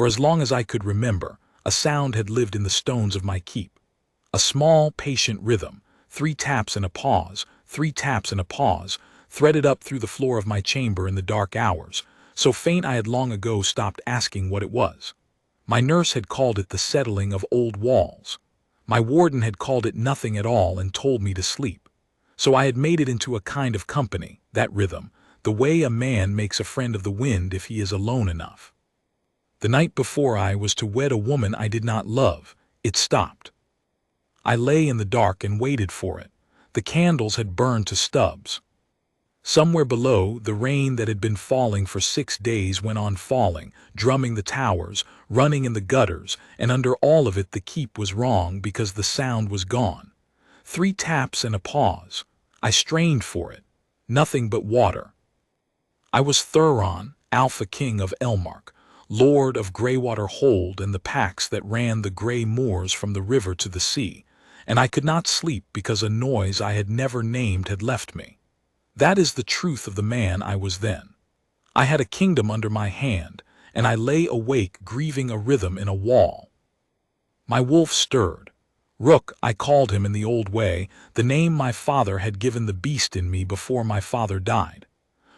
For as long as I could remember, a sound had lived in the stones of my keep. A small, patient rhythm, 3 taps and a pause, 3 taps and a pause, threaded up through the floor of my chamber in the dark hours, so faint I had long ago stopped asking what it was. My nurse had called it the settling of old walls. My warden had called it nothing at all and told me to sleep. So I had made it into a kind of company, that rhythm, the way a man makes a friend of the wind if he is alone enough. The night before I was to wed a woman I did not love, it stopped. I lay in the dark and waited for it. The candles had burned to stubs. Somewhere below, the rain that had been falling for 6 days went on falling, drumming the towers, running in the gutters, and under all of it the keep was wrong because the sound was gone. 3 taps and a pause. I strained for it. Nothing but water. I was Thuron, Alpha King of Elmark, Lord of Greywater Hold and the packs that ran the grey moors from the river to the sea, and I could not sleep because a noise I had never named had left me. That is the truth of the man I was then. I had a kingdom under my hand, and I lay awake grieving a rhythm in a wall. My wolf stirred. Rook, I called him in the old way, the name my father had given the beast in me before my father died.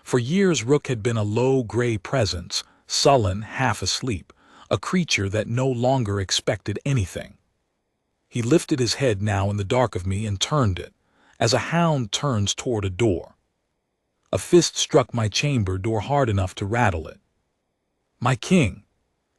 For years Rook had been a low gray presence, sullen, half asleep, a creature that no longer expected anything. He lifted his head now in the dark of me and turned it, as a hound turns toward a door. A fist struck my chamber door hard enough to rattle it. My king!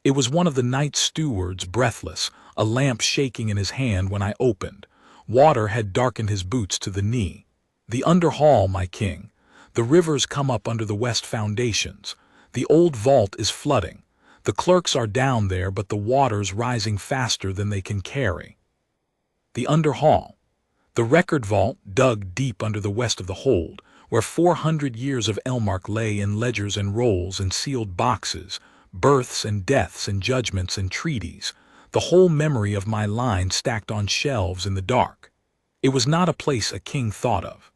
It was one of the night stewards, breathless, a lamp shaking in his hand when I opened. Water had darkened his boots to the knee. The under hall, my king. The rivers come up under the west foundations. The old vault is flooding. The clerks are down there, but the water's rising faster than they can carry. The under hall. The record vault, dug deep under the west of the hold, where 400 years of Elmark lay in ledgers and rolls and sealed boxes, births and deaths and judgments and treaties, the whole memory of my line stacked on shelves in the dark. It was not a place a king thought of.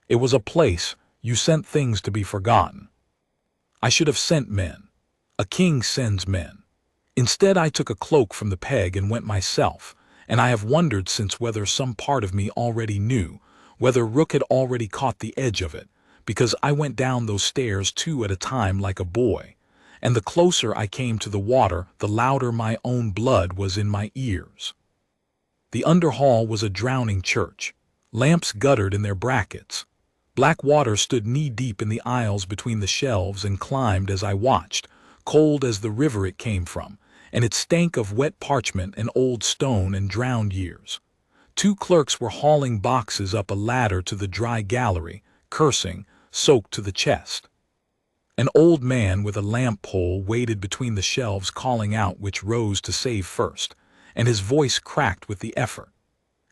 It was a place you sent things to be forgotten. I should have sent men. A king sends men. Instead I took a cloak from the peg and went myself, and I have wondered since whether some part of me already knew, whether Rook had already caught the edge of it, because I went down those stairs 2 at a time like a boy, and the closer I came to the water, the louder my own blood was in my ears. The under hall was a drowning church. Lamps guttered in their brackets. Black water stood knee-deep in the aisles between the shelves and climbed as I watched, cold as the river it came from, and it stank of wet parchment and old stone and drowned years. 2 clerks were hauling boxes up a ladder to the dry gallery, cursing, soaked to the chest. An old man with a lamp pole waited between the shelves calling out which rows to save first, and his voice cracked with the effort.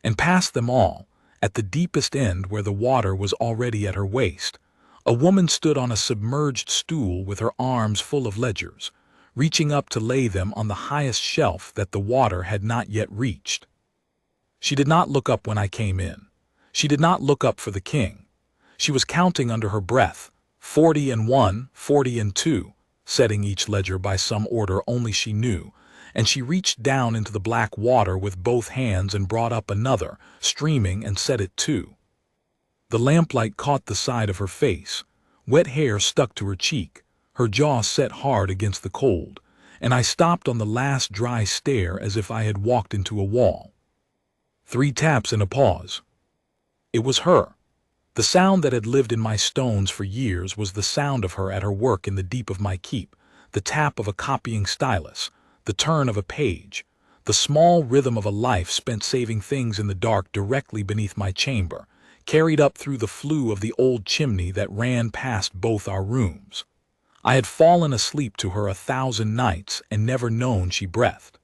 And past them all, at the deepest end where the water was already at her waist, a woman stood on a submerged stool with her arms full of ledgers, reaching up to lay them on the highest shelf that the water had not yet reached. She did not look up when I came in. She did not look up for the king. She was counting under her breath, 40 and 1, 40 and 2, setting each ledger by some order only she knew, and she reached down into the black water with both hands and brought up another, streaming, and set it too. The lamplight caught the side of her face. Wet hair stuck to her cheek, her jaw set hard against the cold, and I stopped on the last dry stair as if I had walked into a wall. 3 taps and a pause. It was her. The sound that had lived in my stones for years was the sound of her at her work in the deep of my keep, the tap of a copying stylus, the turn of a page, the small rhythm of a life spent saving things in the dark directly beneath my chamber, carried up through the flue of the old chimney that ran past both our rooms. I had fallen asleep to her 1,000 nights and never known she breathed.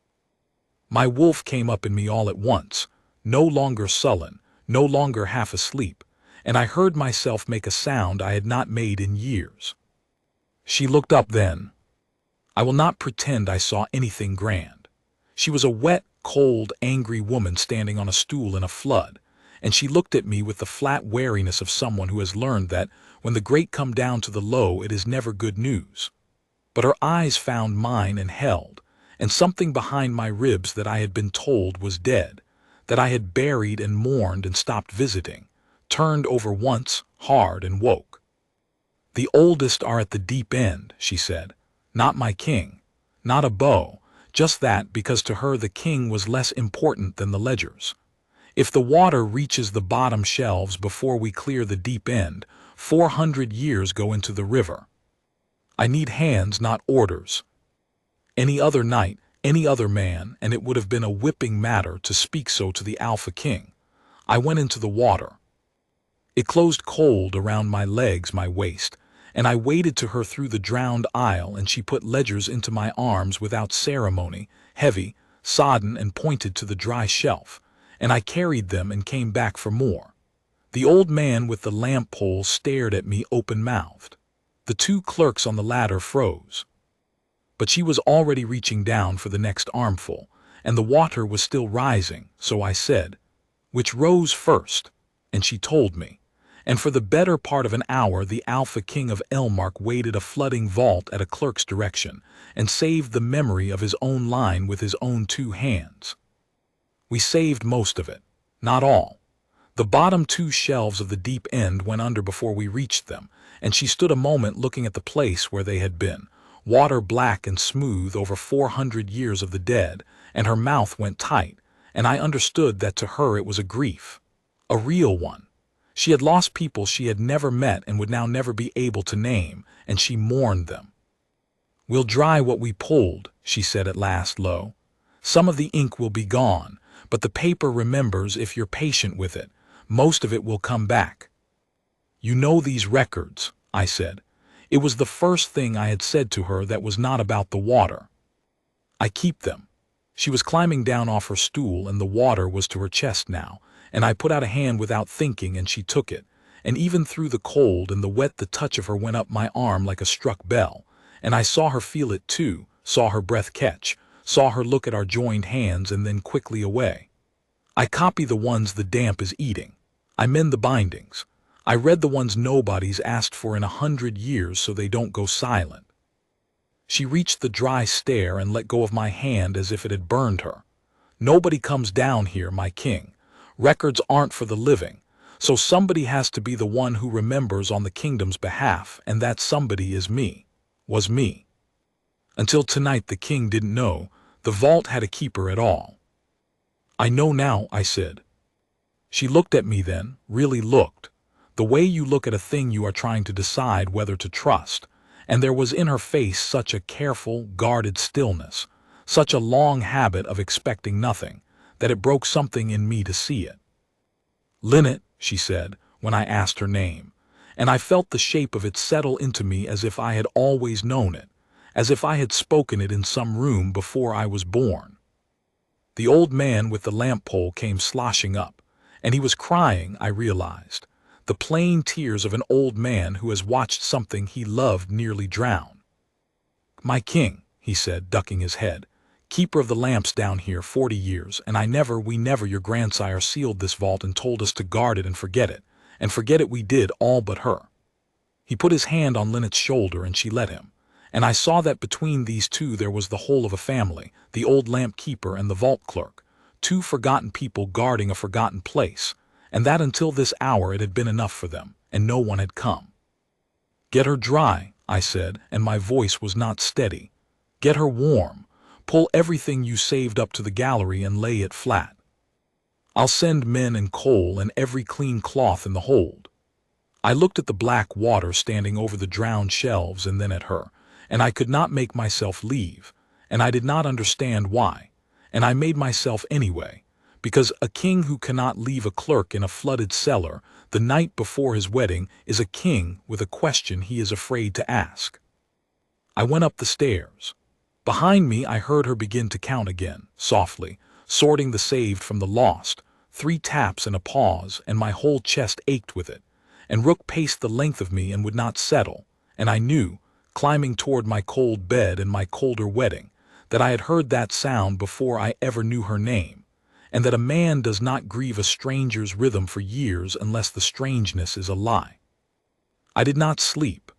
My wolf came up in me all at once, no longer sullen, no longer half asleep, and I heard myself make a sound I had not made in years. She looked up then. I will not pretend I saw anything grand. She was a wet, cold, angry woman standing on a stool in a flood, and she looked at me with the flat wariness of someone who has learned that when the great come down to the low it is never good news. But her eyes found mine and held, and something behind my ribs that I had been told was dead, that I had buried and mourned and stopped visiting, turned over once, hard, and woke. "The oldest are at the deep end," she said. "Not my king. Not a bow. Just that because to her the king was less important than the ledgers. If the water reaches the bottom shelves before we clear the deep end, 400 years go into the river. I need hands, not orders. Any other night, any other man, and it would have been a whipping matter to speak so to the Alpha King. I went into the water. It closed cold around my legs, my waist, and I waded to her through the drowned aisle, and she put ledgers into my arms without ceremony, heavy, sodden, and pointed to the dry shelf, and I carried them and came back for more. The old man with the lamp pole stared at me open-mouthed. The two clerks on the ladder froze. But she was already reaching down for the next armful, and the water was still rising, so I said, "Which rose first?" And she told me. And for the better part of an hour the Alpha King of Elmark waded a flooding vault at a clerk's direction, and saved the memory of his own line with his own 2 hands. We saved most of it, not all. The bottom 2 shelves of the deep end went under before we reached them, and she stood a moment looking at the place where they had been, water black and smooth over 400 years of the dead, and her mouth went tight, and I understood that to her it was a grief, a real one. She had lost people she had never met and would now never be able to name, and she mourned them. "We'll dry what we pulled," she said at last low. "Some of the ink will be gone, but the paper remembers if you're patient with it. Most of it will come back." "You know these records," I said. It was the first thing I had said to her that was not about the water. "I keep them." She was climbing down off her stool, and the water was to her chest now, and I put out a hand without thinking, and she took it, and even through the cold and the wet the touch of her went up my arm like a struck bell, and I saw her feel it too, saw her breath catch, saw her look at our joined hands and then quickly away. "I copy the ones the damp is eating. I mend the bindings. I read the ones nobody's asked for in 100 years so they don't go silent." She reached the dry stair and let go of my hand as if it had burned her. "Nobody comes down here, my king. Records aren't for the living, so somebody has to be the one who remembers on the kingdom's behalf, and that somebody is me, was me. Until tonight the king didn't know the vault had a keeper at all." "I know now," I said. She looked at me then, really looked, the way you look at a thing you are trying to decide whether to trust, and there was in her face such a careful, guarded stillness, such a long habit of expecting nothing, that it broke something in me to see it. "Linnet," she said, when I asked her name, and I felt the shape of it settle into me as if I had always known it, as if I had spoken it in some room before I was born. The old man with the lamp pole came sloshing up, and he was crying, I realized, the plain tears of an old man who has watched something he loved nearly drown. "My king," he said, ducking his head, "keeper of the lamps down here 40 years, and we never, your grandsire sealed this vault and told us to guard it and forget it we did, all but her." He put his hand on Linnet's shoulder and she let him, and I saw that between these two there was the whole of a family, the old lamp keeper and the vault clerk, 2 forgotten people guarding a forgotten place, and that until this hour it had been enough for them, and no one had come. "Get her dry," I said, and my voice was not steady. "Get her warm. Pull everything you saved up to the gallery and lay it flat. I'll send men and coal and every clean cloth in the hold." I looked at the black water standing over the drowned shelves and then at her, and I could not make myself leave, and I did not understand why, and I made myself anyway, because a king who cannot leave a clerk in a flooded cellar the night before his wedding is a king with a question he is afraid to ask. I went up the stairs. Behind me I heard her begin to count again, softly, sorting the saved from the lost, 3 taps and a pause, and my whole chest ached with it, and Rook paced the length of me and would not settle, and I knew, climbing toward my cold bed and my colder wedding, that I had heard that sound before I ever knew her name, and that a man does not grieve a stranger's rhythm for years unless the strangeness is a lie. I did not sleep.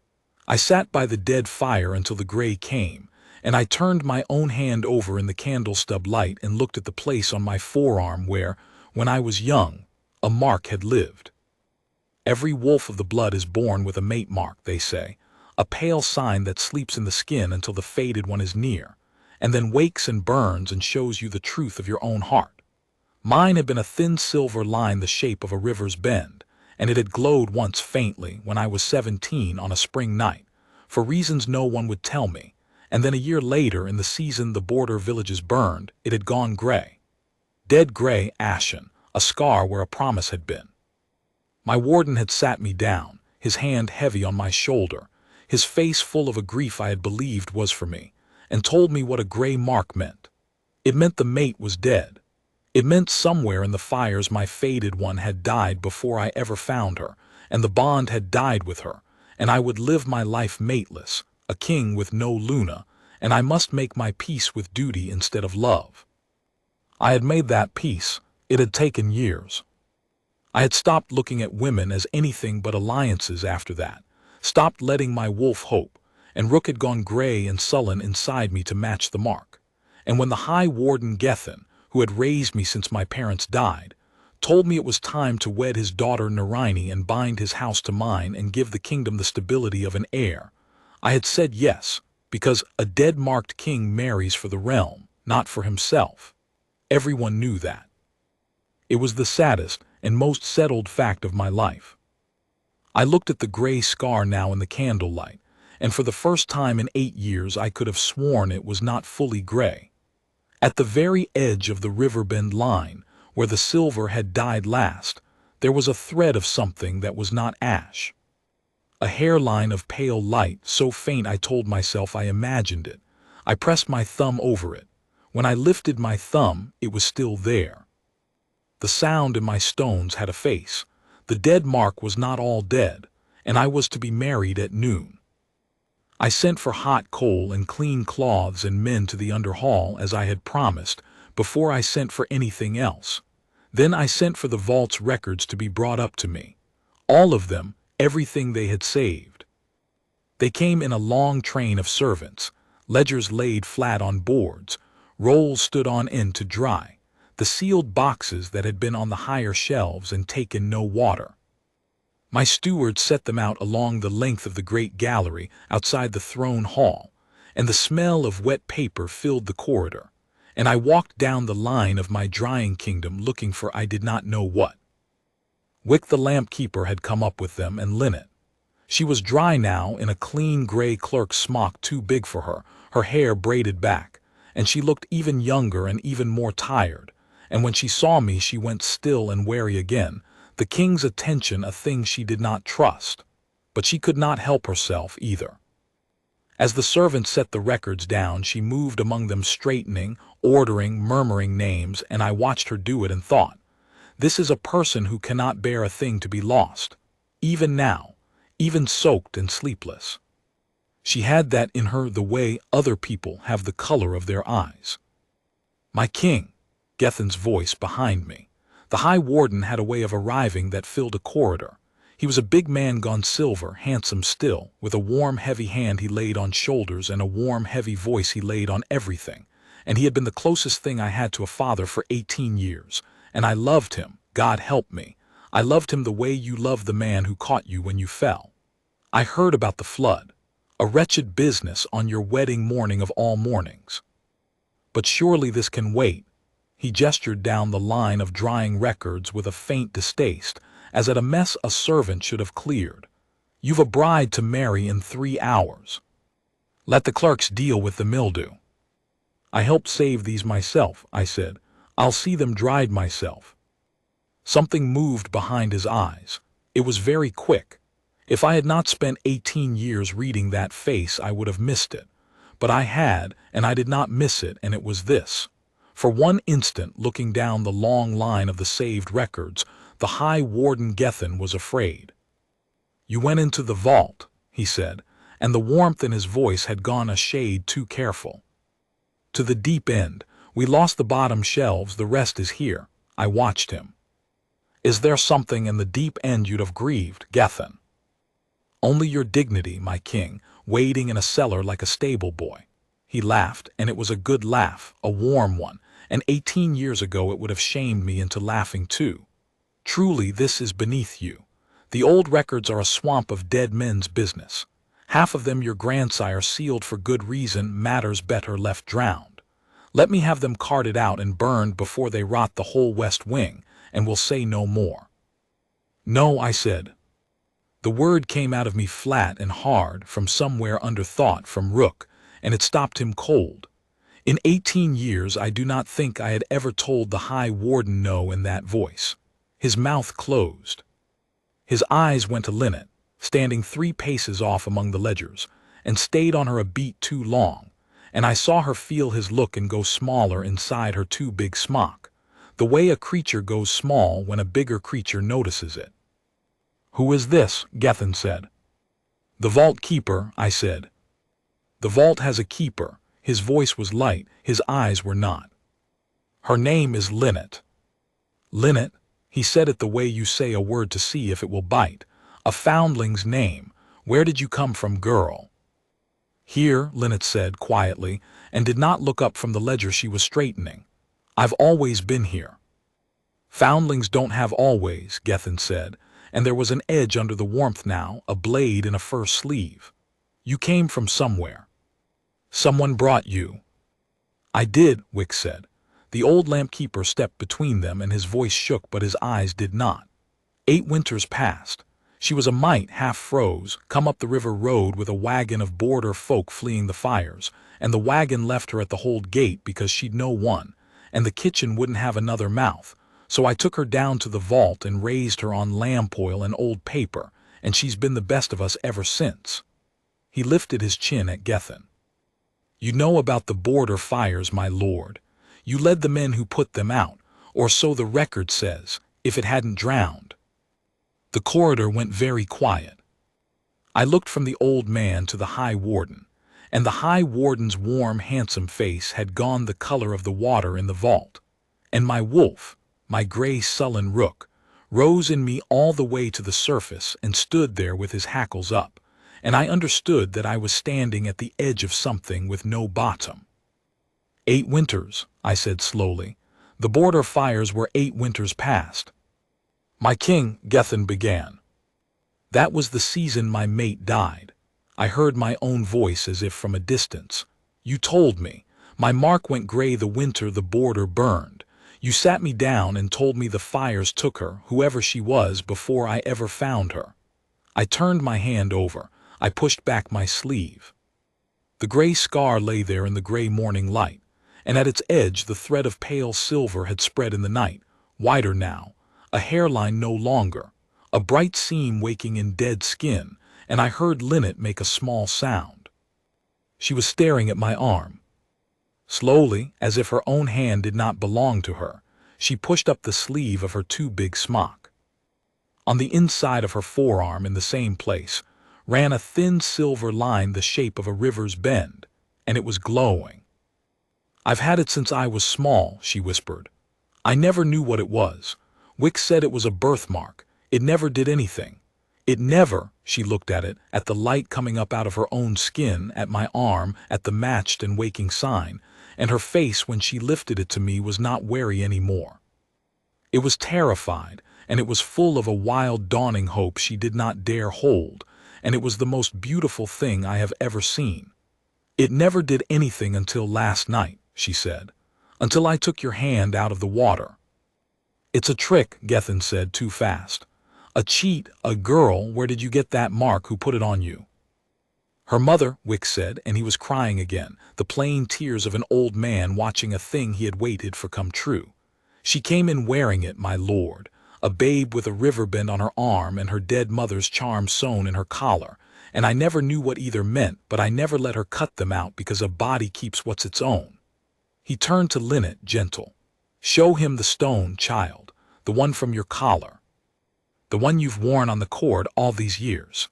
I sat by the dead fire until the gray came, and I turned my own hand over in the candle stub light and looked at the place on my forearm where, when I was young, a mark had lived. Every wolf of the blood is born with a mate mark, they say, a pale sign that sleeps in the skin until the fated one is near, and then wakes and burns and shows you the truth of your own heart. Mine had been a thin silver line the shape of a river's bend, and it had glowed once faintly when I was 17 on a spring night, for reasons no one would tell me, and then a year later, in the season the border villages burned, it had gone gray. Dead gray, ashen, a scar where a promise had been. My warden had sat me down, his hand heavy on my shoulder, his face full of a grief I had believed was for me, and told me what a gray mark meant. It meant the mate was dead. It meant somewhere in the fires my fated one had died before I ever found her, and the bond had died with her, and I would live my life mateless, a king with no Luna, and I must make my peace with duty instead of love. I had made that peace. It had taken years. I had stopped looking at women as anything but alliances after that, stopped letting my wolf hope, and Rook had gone gray and sullen inside me to match the mark. And when the High Warden Gethin, who had raised me since my parents died, told me it was time to wed his daughter Naraini and bind his house to mine and give the kingdom the stability of an heir, I had said yes, because a dead-marked king marries for the realm, not for himself. Everyone knew that. It was the saddest and most settled fact of my life. I looked at the gray scar now in the candlelight, and for the first time in 8 years I could have sworn it was not fully gray. At the very edge of the riverbend line, where the silver had died last, there was a thread of something that was not ash. A hairline of pale light, so faint I told myself I imagined it. I pressed my thumb over it. When I lifted my thumb, it was still there. The sound in my stones had a face. The dead mark was not all dead, and I was to be married at noon. I sent for hot coal and clean cloths and men to the under hall as I had promised, before I sent for anything else. Then I sent for the vault's records to be brought up to me. All of them, everything they had saved. They came in a long train of servants, ledgers laid flat on boards, rolls stood on end to dry, the sealed boxes that had been on the higher shelves and taken no water. My steward set them out along the length of the great gallery outside the throne hall, and the smell of wet paper filled the corridor, and I walked down the line of my drying kingdom looking for I did not know what. Wick the lamp keeper had come up with them and Linnet. She was dry now in a clean gray clerk's smock too big for her, her hair braided back, and she looked even younger and even more tired, and when she saw me she went still and wary again, the king's attention a thing she did not trust, but she could not help herself either. As the servant set the records down, she moved among them straightening, ordering, murmuring names, and I watched her do it and thought, this is a person who cannot bear a thing to be lost, even now, even soaked and sleepless. She had that in her the way other people have the color of their eyes. My king, Gethin's voice behind me. The High Warden had a way of arriving that filled a corridor. He was a big man gone silver, handsome still, with a warm heavy hand he laid on shoulders and a warm heavy voice he laid on everything, and he had been the closest thing I had to a father for 18 years, and I loved him, God help me. I loved him the way you love the man who caught you when you fell. I heard about the flood, a wretched business on your wedding morning of all mornings. But surely this can wait. He gestured down the line of drying records with a faint distaste, as at a mess a servant should have cleared. You've a bride to marry in 3 hours. Let the clerks deal with the mildew. I helped save these myself, I said. I'll see them dried myself. Something moved behind his eyes. It was very quick. If I had not spent 18 years reading that face, I would have missed it. But I had, and I did not miss it, and it was this. For one instant, looking down the long line of the saved records, the High Warden Gethin was afraid. You went into the vault, he said, and the warmth in his voice had gone a shade too careful. To the deep end. We lost the bottom shelves, the rest is here. I watched him. Is there something in the deep end you'd have grieved, Gethin? Only your dignity, my king, waiting in a cellar like a stable boy." He laughed, and it was a good laugh, a warm one, and 18 years ago it would have shamed me into laughing too. "Truly this is beneath you. The old records are a swamp of dead men's business. Half of them your grandsire sealed for good reason, matters better left drowned. Let me have them carted out and burned before they rot the whole west wing, and we'll say no more." "No," I said. The word came out of me flat and hard, from somewhere under thought, from Rook, and it stopped him cold. In 18 years I do not think I had ever told the High Warden no in that voice. His mouth closed. His eyes went to Linnet, standing 3 paces off among the ledgers, and stayed on her a beat too long, and I saw her feel his look and go smaller inside her too big smock, the way a creature goes small when a bigger creature notices it. "Who is this?" Gethin said. "The vault keeper," I said. "The vault has a keeper." His voice was light, his eyes were not. "Her name is Linnet." "Linnet?" He said it the way you say a word to see if it will bite. "A foundling's name. Where did you come from, girl?" "Here," Linnet said quietly, and did not look up from the ledger she was straightening. "I've always been here." "Foundlings don't have always," Gethin said, and there was an edge under the warmth now, a blade in a fur sleeve. "You came from somewhere. Someone brought you." "I did," Wick said. The old lamp-keeper stepped between them, and his voice shook, but his eyes did not. 8 winters passed. She was a mite, half froze, come up the river road with a wagon of border folk fleeing the fires, and the wagon left her at the hold gate because she'd no one, and the kitchen wouldn't have another mouth, so I took her down to the vault and raised her on lamp oil and old paper, and she's been the best of us ever since. He lifted his chin at Gethin. "You know about the border fires, my lord. You led the men who put them out, or so the record says, if it hadn't drowned." The corridor went very quiet. I looked from the old man to the High Warden, and the High Warden's warm, handsome face had gone the color of the water in the vault, and my wolf, my gray sullen Rook, rose in me all the way to the surface and stood there with his hackles up, and I understood that I was standing at the edge of something with no bottom. 8 winters, I said slowly. The border fires were 8 winters past. "My king," Gethin began. "That was the season my mate died." I heard my own voice as if from a distance. "You told me. My mark went gray the winter the border burned. You sat me down and told me the fires took her, whoever she was, before I ever found her." I turned my hand over. I pushed back my sleeve. The gray scar lay there in the gray morning light, and at its edge the thread of pale silver had spread in the night, wider now, a hairline no longer, a bright seam waking in dead skin, and I heard Linnet make a small sound. She was staring at my arm. Slowly, as if her own hand did not belong to her, she pushed up the sleeve of her too big smock. On the inside of her forearm, in the same place, ran a thin silver line the shape of a river's bend, and it was glowing. "I've had it since I was small," she whispered. "I never knew what it was. Wick said it was a birthmark. It never did anything. It never," she looked at it, at the light coming up out of her own skin, at my arm, at the matched and waking sign, and her face when she lifted it to me was not wary any more. It was terrified, and it was full of a wild dawning hope she did not dare hold, and it was the most beautiful thing I have ever seen. "It never did anything until last night," she said, "until I took your hand out of the water." "It's a trick," Gethin said too fast. "A cheat, a girl. Where did you get that mark? Who put it on you?" "Her mother," Wick said, and he was crying again, the plain tears of an old man watching a thing he had waited for come true. "She came in wearing it, my lord, a babe with a river bend on her arm and her dead mother's charm sewn in her collar, and I never knew what either meant, but I never let her cut them out because a body keeps what's its own." He turned to Linnet, gentle. "Show him the stone, child, the one from your collar. The one you've worn on the cord all these years."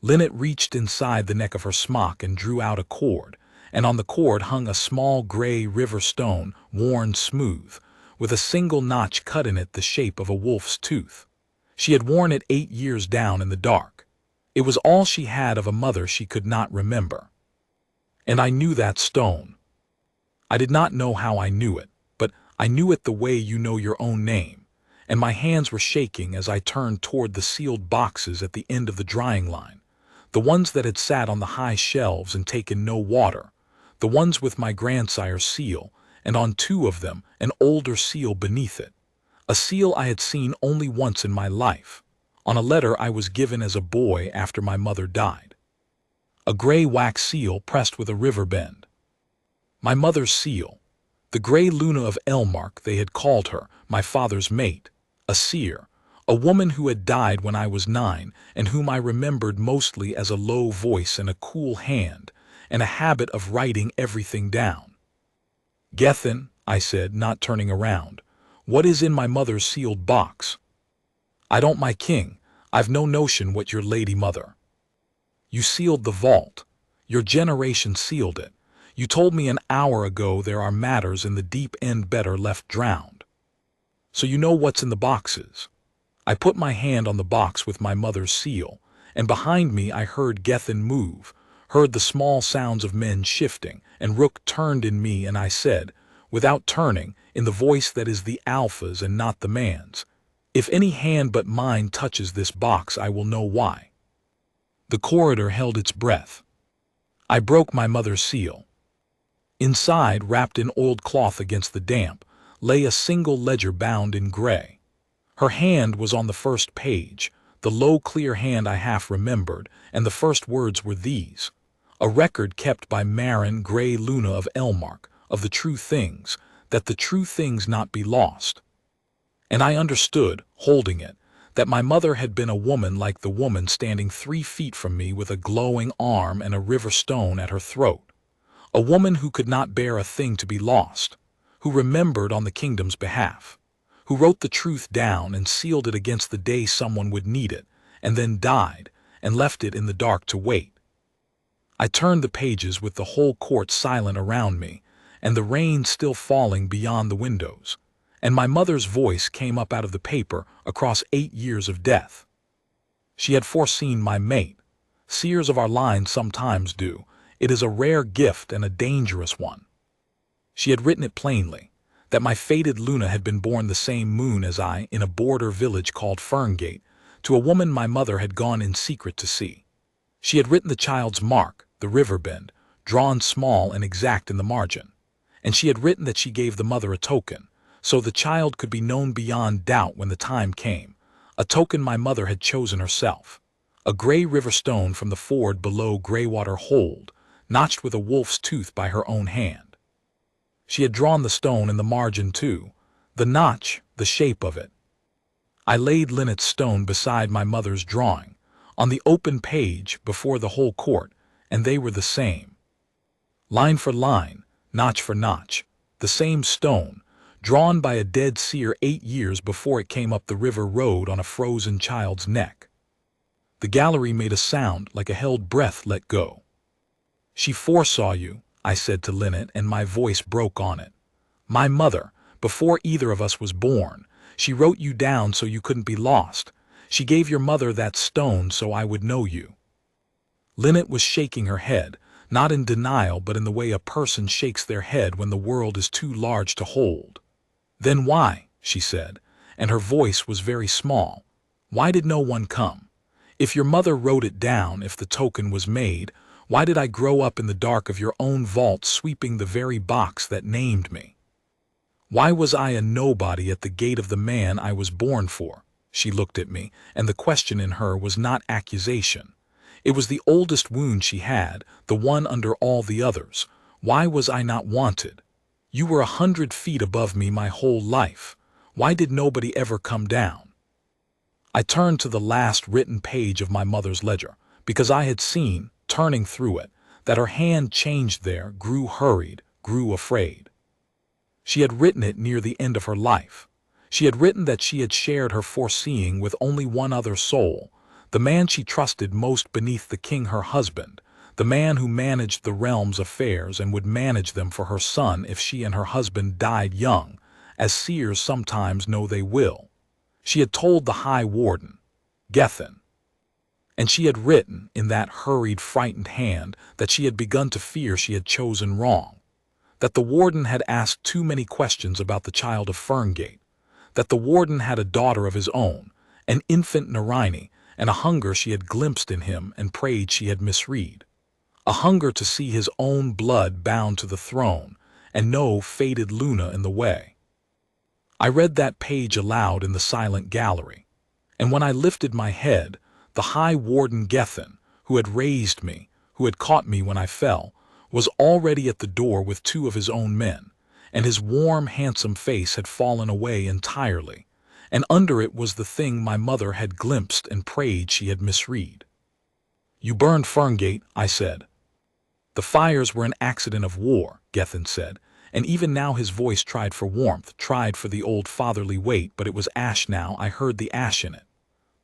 Linnet reached inside the neck of her smock and drew out a cord, and on the cord hung a small gray river stone, worn smooth, with a single notch cut in it the shape of a wolf's tooth. She had worn it 8 years down in the dark. It was all she had of a mother she could not remember. And I knew that stone. I did not know how I knew it, but I knew it the way you know your own name, and my hands were shaking as I turned toward the sealed boxes at the end of the drying line, the ones that had sat on the high shelves and taken no water, the ones with my grandsire's seal, and on two of them an older seal beneath it, a seal I had seen only once in my life, on a letter I was given as a boy after my mother died. A gray wax seal pressed with a river bend. My mother's seal, the gray Luna of Elmark they had called her, my father's mate, a seer, a woman who had died when I was 9 and whom I remembered mostly as a low voice and a cool hand, and a habit of writing everything down. "Gethin," I said, not turning around, "what is in my mother's sealed box?" "I don't, my king. I've no notion what your lady mother." "You sealed the vault. Your generation sealed it. You told me an hour ago there are matters in the deep end better left drowned. So you know what's in the boxes." I put my hand on the box with my mother's seal, and behind me I heard Gethin move, heard the small sounds of men shifting, and Rook turned in me, and I said, without turning, in the voice that is the Alpha's and not the man's, "If any hand but mine touches this box, I will know why." The corridor held its breath. I broke my mother's seal. Inside, wrapped in oiled cloth against the damp, lay a single ledger bound in gray. Her hand was on the first page, the low, clear hand I half remembered, and the first words were these: "A record kept by Marin Grey Luna of Elmark, of the true things, that the true things not be lost." And I understood, holding it, that my mother had been a woman like the woman standing 3 feet from me with a glowing arm and a river stone at her throat. A woman who could not bear a thing to be lost, who remembered on the kingdom's behalf, who wrote the truth down and sealed it against the day someone would need it, and then died, and left it in the dark to wait. I turned the pages with the whole court silent around me, and the rain still falling beyond the windows, and my mother's voice came up out of the paper across 8 years of death. She had foreseen my mate. Seers of our line sometimes do. It is a rare gift and a dangerous one. She had written it plainly, that my fated Luna had been born the same moon as I in a border village called Ferngate, to a woman my mother had gone in secret to see. She had written the child's mark, the river bend, drawn small and exact in the margin, and she had written that she gave the mother a token, so the child could be known beyond doubt when the time came, a token my mother had chosen herself, a gray river stone from the ford below Greywater Hold, notched with a wolf's tooth by her own hand. She had drawn the stone in the margin too, the notch, the shape of it. I laid Linnet's stone beside my mother's drawing, on the open page before the whole court, and they were the same. Line for line, notch for notch, the same stone, drawn by a dead seer 8 years before it came up the river road on a frozen child's neck. The gallery made a sound like a held breath let go. "She foresaw you," I said to Linnet, and my voice broke on it. "My mother, before either of us was born, she wrote you down so you couldn't be lost. She gave your mother that stone so I would know you." Linnet was shaking her head, not in denial but in the way a person shakes their head when the world is too large to hold. "Then why," she said, and her voice was very small, "why did no one come? If your mother wrote it down, if the token was made, why did I grow up in the dark of your own vault sweeping the very box that named me? Why was I a nobody at the gate of the man I was born for?" She looked at me, and the question in her was not accusation. It was the oldest wound she had, the one under all the others. Why was I not wanted? You were 100 feet above me my whole life. Why did nobody ever come down? I turned to the last written page of my mother's ledger, because I had seen, turning through it, that her hand changed there, grew hurried, grew afraid. She had written it near the end of her life. She had written that she had shared her foreseeing with only one other soul, the man she trusted most beneath the king her husband, the man who managed the realm's affairs and would manage them for her son if she and her husband died young, as seers sometimes know they will. She had told the High Warden, Gethin. And she had written, in that hurried, frightened hand, that she had begun to fear she had chosen wrong, that the warden had asked too many questions about the child of Ferngate, that the warden had a daughter of his own, an infant Narine, and a hunger she had glimpsed in him and prayed she had misread, a hunger to see his own blood bound to the throne, and no faded Luna in the way. I read that page aloud in the silent gallery, and when I lifted my head, the high warden Gethin, who had raised me, who had caught me when I fell, was already at the door with 2 of his own men, and his warm, handsome face had fallen away entirely, and under it was the thing my mother had glimpsed and prayed she had misread. "You burned Ferngate," I said. "The fires were an accident of war," Gethin said, and even now his voice tried for warmth, tried for the old fatherly weight, but it was ash now. I heard the ash in it.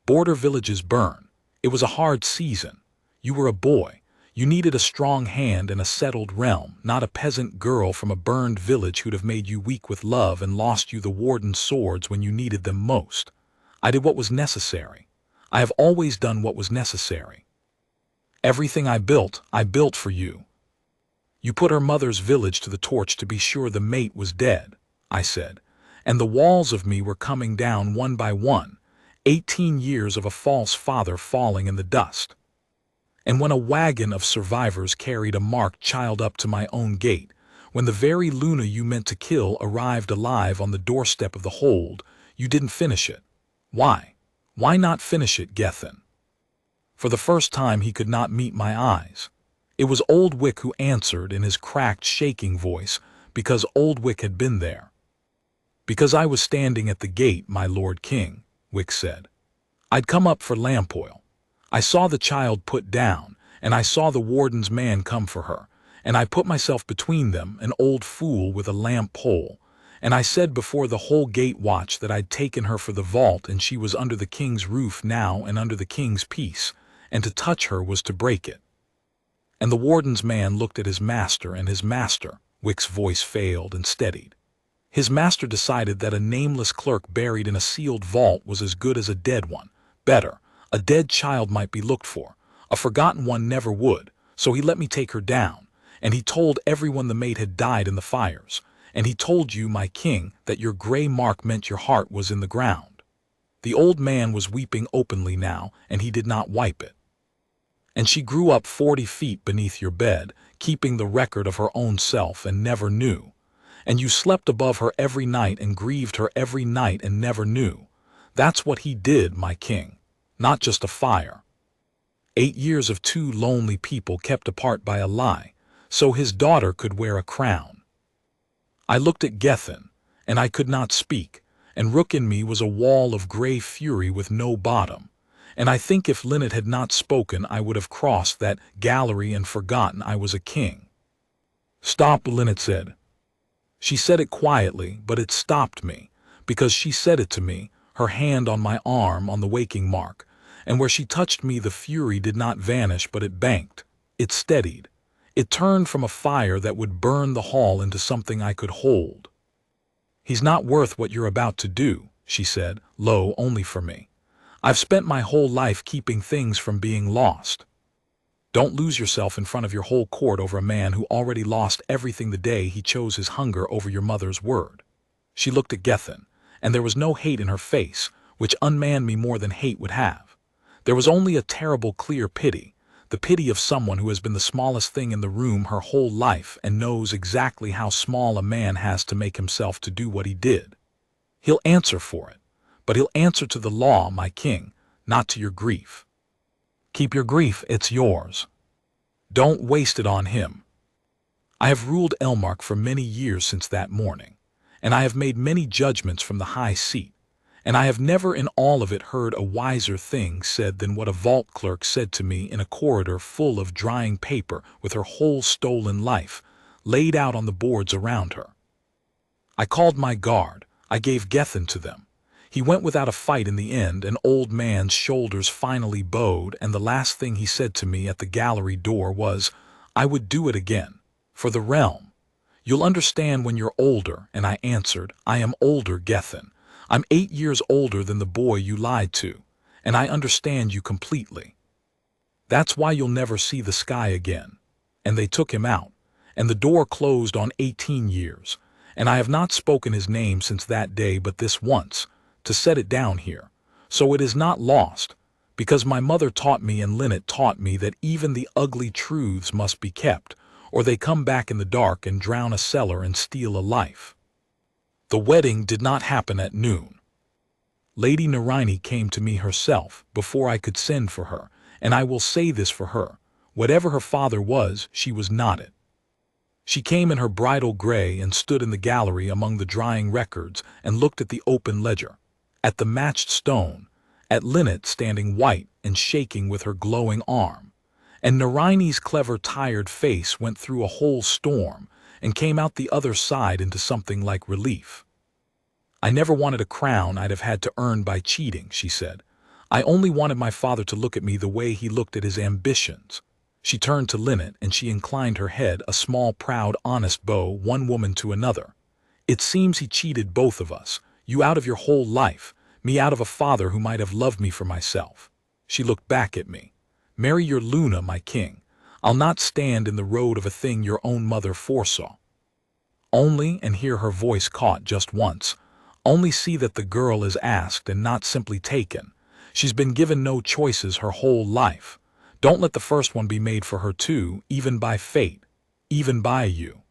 "Border villages burn. It was a hard season. You were a boy. You needed a strong hand and a settled realm, not a peasant girl from a burned village who'd have made you weak with love and lost you the warden's swords when you needed them most. I did what was necessary. I have always done what was necessary. Everything I built for you. You put her mother's village to the torch to be sure the mate was dead," I said, "and the walls of me were coming down one by one, 18 years of a false father falling in the dust. And when a wagon of survivors carried a marked child up to my own gate, when the very Luna you meant to kill arrived alive on the doorstep of the hold, you didn't finish it. Why? Why not finish it, Gethin?" For the first time he could not meet my eyes. It was Old Wick who answered in his cracked, shaking voice, because Old Wick had been there. "Because I was standing at the gate, my Lord King," Wick said. "I'd come up for lamp oil. I saw the child put down, and I saw the warden's man come for her, and I put myself between them, an old fool with a lamp pole, and I said before the whole gate watch that I'd taken her for the vault and she was under the king's roof now and under the king's peace, and to touch her was to break it." And the warden's man looked at his master, and his master, Wick's voice failed and steadied. His master decided that a nameless clerk buried in a sealed vault was as good as a dead one. Better, a dead child might be looked for. A forgotten one never would, so he let me take her down, and he told everyone the mate had died in the fires, and he told you, my king, that your gray mark meant your heart was in the ground. The old man was weeping openly now, and he did not wipe it. "And she grew up 40 feet beneath your bed, keeping the record of her own self, and never knew. And you slept above her every night and grieved her every night and never knew. That's what he did, my king. Not just a fire. 8 years of 2 lonely people kept apart by a lie, so his daughter could wear a crown." I looked at Gethin, and I could not speak, and Rook in me was a wall of gray fury with no bottom, and I think if Linnet had not spoken I would have crossed that gallery and forgotten I was a king. "Stop," Linnet said. She said it quietly, but it stopped me, because she said it to me, her hand on my arm on the waking mark, and where she touched me the fury did not vanish, but it banked, it steadied, it turned from a fire that would burn the hall into something I could hold. "He's not worth what you're about to do," she said, low, only for me. "I've spent my whole life keeping things from being lost. Don't lose yourself in front of your whole court over a man who already lost everything the day he chose his hunger over your mother's word." She looked at Gethin, and there was no hate in her face, which unmanned me more than hate would have. There was only a terrible clear pity, the pity of someone who has been the smallest thing in the room her whole life and knows exactly how small a man has to make himself to do what he did. He'll answer for it, but he'll answer to the law, my king, not to your grief. Keep your grief, it's yours. Don't waste it on him. I have ruled Elmark for many years since that morning, and I have made many judgments from the high seat, and I have never in all of it heard a wiser thing said than what a vault clerk said to me in a corridor full of drying paper with her whole stolen life laid out on the boards around her. I called my guard. I gave Gethin to them. He went without a fight in the end. An old man's shoulders finally bowed, and the last thing he said to me at the gallery door was, "I would do it again, for the realm. You'll understand when you're older," and I answered, "I am older, Gethin. I'm 8 years older than the boy you lied to, and I understand you completely." That's why you'll never see the sky again. And they took him out, and the door closed on 18 years, and I have not spoken his name since that day but this once, to set it down here, so it is not lost, because my mother taught me and Linnet taught me that even the ugly truths must be kept, or they come back in the dark and drown a cellar and steal a life. The wedding did not happen at noon. Lady Naraini came to me herself before I could send for her, and I will say this for her, whatever her father was, she was not it. She came in her bridal gray and stood in the gallery among the drying records and looked at the open ledger, at the matched stone, at Linnet standing white and shaking with her glowing arm, and Naraini's clever tired face went through a whole storm and came out the other side into something like relief. I never wanted a crown I'd have had to earn by cheating, she said. I only wanted my father to look at me the way he looked at his ambitions. She turned to Linnet and she inclined her head, a small, proud, honest bow, one woman to another. It seems he cheated both of us, you out of your whole life, me out of a father who might have loved me for myself. She looked back at me. Marry your Luna, my king. I'll not stand in the road of a thing your own mother foresaw. Only, and here her voice caught just once, only see that the girl is asked and not simply taken. She's been given no choices her whole life. Don't let the first one be made for her too, even by fate, even by you.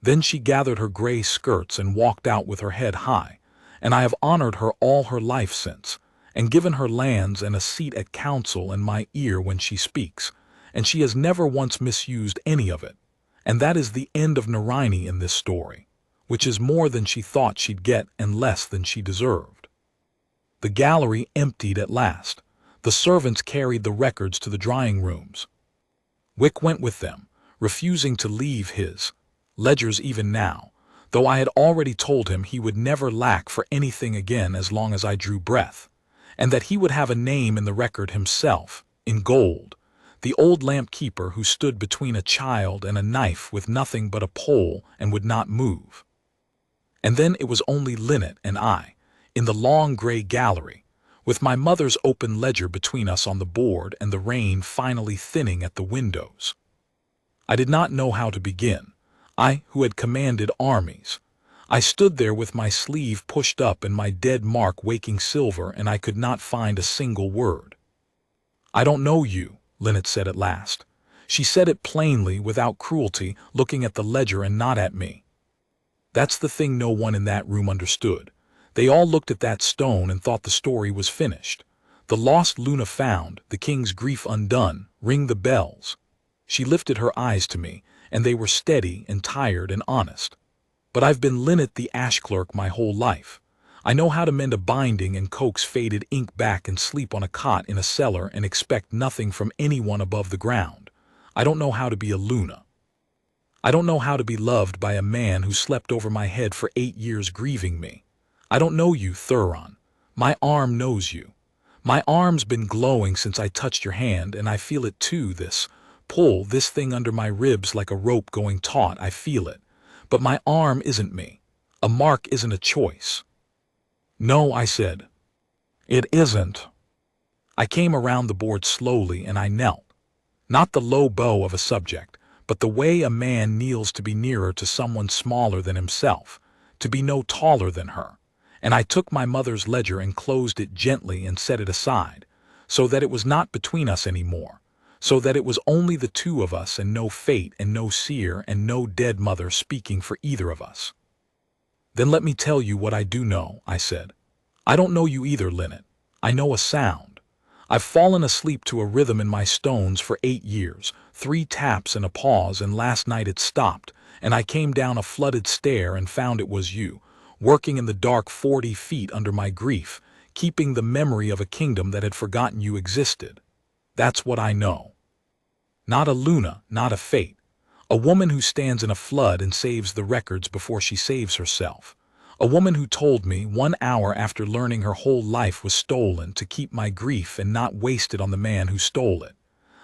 Then she gathered her gray skirts and walked out with her head high, and I have honored her all her life since, and given her lands and a seat at council and my ear when she speaks, and she has never once misused any of it. And that is the end of Naraini in this story, which is more than she thought she'd get and less than she deserved. The gallery emptied at last. The servants carried the records to the drying rooms. Wick went with them, refusing to leave his ledgers even now, though I had already told him he would never lack for anything again as long as I drew breath, and that he would have a name in the record himself, in gold, the old lamp keeper who stood between a child and a knife with nothing but a pole and would not move. And then it was only Linnet and I, in the long gray gallery, with my mother's open ledger between us on the board and the rain finally thinning at the windows. I did not know how to begin, I who had commanded armies. I stood there with my sleeve pushed up and my dead mark waking silver, and I could not find a single word. I don't know you, Linnet said at last. She said it plainly, without cruelty, looking at the ledger and not at me. That's the thing no one in that room understood. They all looked at that stone and thought the story was finished. The lost Luna found, the king's grief undone, ring the bells. She lifted her eyes to me, and they were steady and tired and honest. But I've been Linnet the ash clerk my whole life. I know how to mend a binding and coax faded ink back and sleep on a cot in a cellar and expect nothing from anyone above the ground. I don't know how to be a Luna. I don't know how to be loved by a man who slept over my head for 8 years grieving me. I don't know you, Thuron. My arm knows you. My arm's been glowing since I touched your hand, and I feel it too, this pull, this thing under my ribs like a rope going taut, I feel it. But my arm isn't me. A mark isn't a choice. No, I said. It isn't. I came around the board slowly and I knelt. Not the low bow of a subject, but the way a man kneels to be nearer to someone smaller than himself, to be no taller than her. And I took my mother's ledger and closed it gently and set it aside, so that it was not between us any more, so that it was only the two of us and no fate and no seer and no dead mother speaking for either of us. Then let me tell you what I do know, I said. I don't know you either, Linnet. I know a sound. I've fallen asleep to a rhythm in my stones for 8 years, 3 taps and a pause, and last night it stopped, and I came down a flooded stair and found it was you, working in the dark 40 feet under my grief, keeping the memory of a kingdom that had forgotten you existed. That's what I know. Not a Luna, not a fate. A woman who stands in a flood and saves the records before she saves herself. A woman who told me 1 hour after learning her whole life was stolen to keep my grief and not waste it on the man who stole it.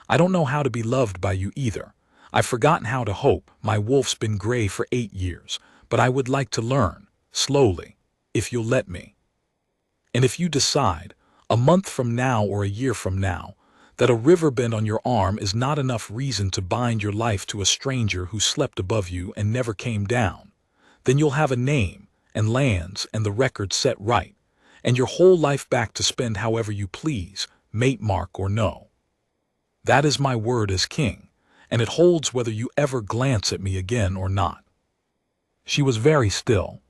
I don't know how to be loved by you either. I've forgotten how to hope. My wolf's been gray for 8 years, but I would like to learn. Slowly, if you'll let me. And if you decide, a month from now or a year from now, that a river bend on your arm is not enough reason to bind your life to a stranger who slept above you and never came down. Then you'll have a name, and lands, and the record set right, and your whole life back to spend however you please, mate mark or no. That is my word as king, and it holds whether you ever glance at me again or not." She was very still.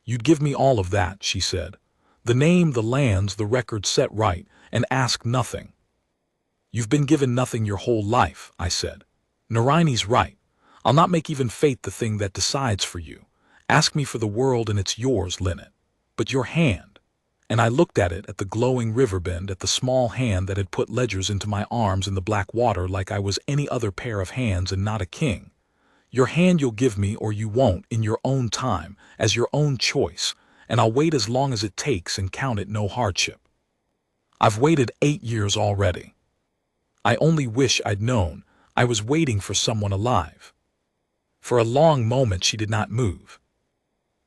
"You'd give me all of that," she said. "The name, the lands, the record set right, and ask nothing." "You've been given nothing your whole life," I said. "Naraini's right. I'll not make even fate the thing that decides for you. Ask me for the world and it's yours, Linnet. But your hand," and I looked at it, at the glowing river bend, at the small hand that had put ledgers into my arms in the black water like I was any other pair of hands and not a king. "Your hand you'll give me or you won't, in your own time, as your own choice, and I'll wait as long as it takes and count it no hardship. I've waited 8 years already. I only wish I'd known I was waiting for someone alive." For a long moment she did not move.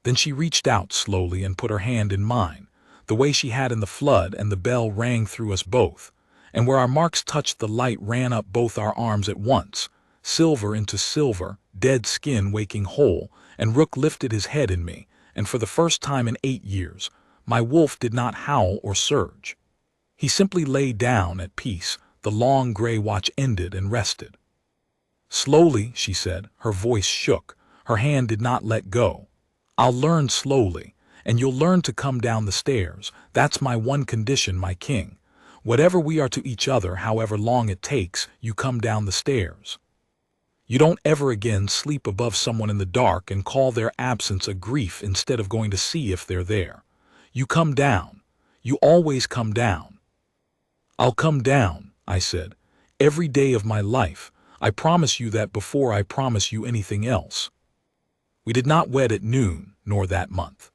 Then she reached out slowly and put her hand in mine, the way she had in the flood, and the bell rang through us both, and where our marks touched the light ran up both our arms at once, silver into silver, dead skin waking whole, and Rook lifted his head in me, and for the first time in 8 years, my wolf did not howl or surge. He simply lay down at peace. The long gray watch ended and rested. "Slowly," she said, her voice shook, her hand did not let go. "I'll learn slowly, and you'll learn to come down the stairs. That's my one condition, my king. Whatever we are to each other, however long it takes, you come down the stairs. You don't ever again sleep above someone in the dark and call their absence a grief instead of going to see if they're there. You come down. You always come down." "I'll come down," I said, "every day of my life. I promise you that before I promise you anything else." We did not wed at noon, nor that month.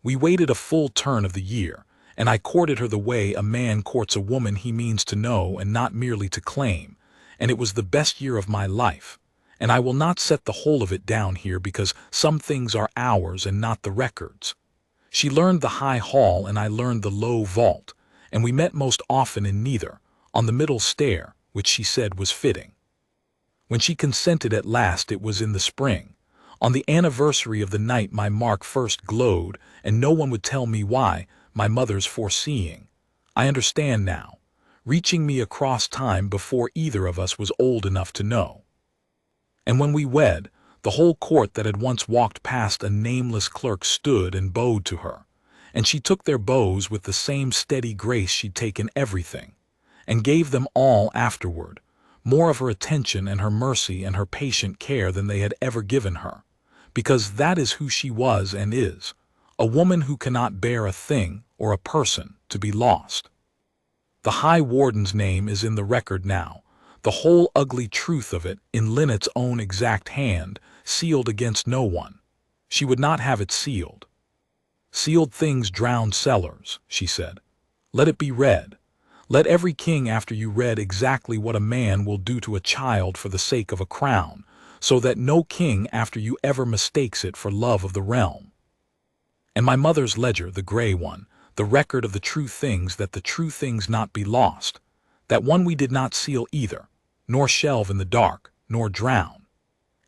We waited a full turn of the year, and I courted her the way a man courts a woman he means to know and not merely to claim, and it was the best year of my life, and I will not set the whole of it down here because some things are ours and not the record's. She learned the high hall and I learned the low vault, and we met most often in neither, on the middle stair, which she said was fitting. When she consented at last, it was in the spring, on the anniversary of the night my mark first glowed, and no one would tell me why, my mother's foreseeing. I understand now, reaching me across time before either of us was old enough to know. And when we wed, the whole court that had once walked past a nameless clerk stood and bowed to her, and she took their bows with the same steady grace she'd taken everything, and gave them all afterward, more of her attention and her mercy and her patient care than they had ever given her, because that is who she was and is, a woman who cannot bear a thing or a person to be lost. The High Warden's name is in the record now, the whole ugly truth of it in Linnet's own exact hand, sealed against no one. She would not have it sealed. "Sealed things drown cellars," she said. "Let it be read. Let every king after you read exactly what a man will do to a child for the sake of a crown, so that no king after you ever mistakes it for love of the realm." And my mother's ledger, the gray one, the record of the true things, that the true things not be lost, that one we did not seal either, nor shelve in the dark, nor drown.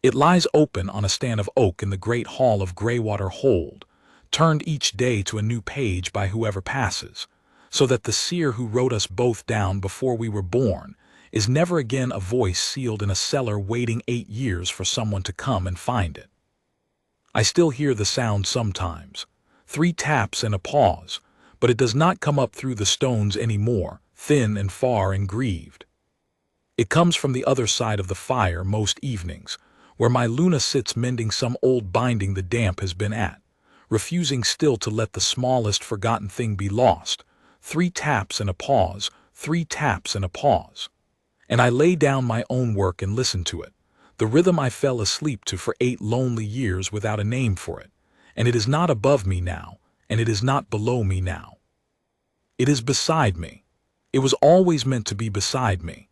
It lies open on a stand of oak in the great hall of Greywater Hold, turned each day to a new page by whoever passes, so that the seer who wrote us both down before we were born is never again a voice sealed in a cellar waiting 8 years for someone to come and find it. I still hear the sound sometimes, 3 taps and a pause, but it does not come up through the stones any more, thin and far and grieved. It comes from the other side of the fire most evenings, where my Luna sits mending some old binding the damp has been at, refusing still to let the smallest forgotten thing be lost. 3 taps and a pause, 3 taps and a pause. And I lay down my own work and listen to it, the rhythm I fell asleep to for 8 lonely years without a name for it, and it is not above me now, and it is not below me now. It is beside me. It was always meant to be beside me,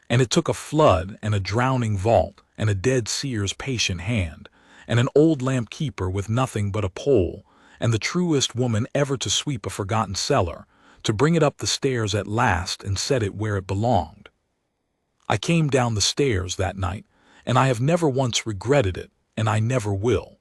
and it took a flood and a drowning vault and a dead seer's patient hand, and an old lamp keeper with nothing but a pole, and the truest woman ever to sweep a forgotten cellar, to bring it up the stairs at last and set it where it belonged. I came down the stairs that night, and I have never once regretted it, and I never will.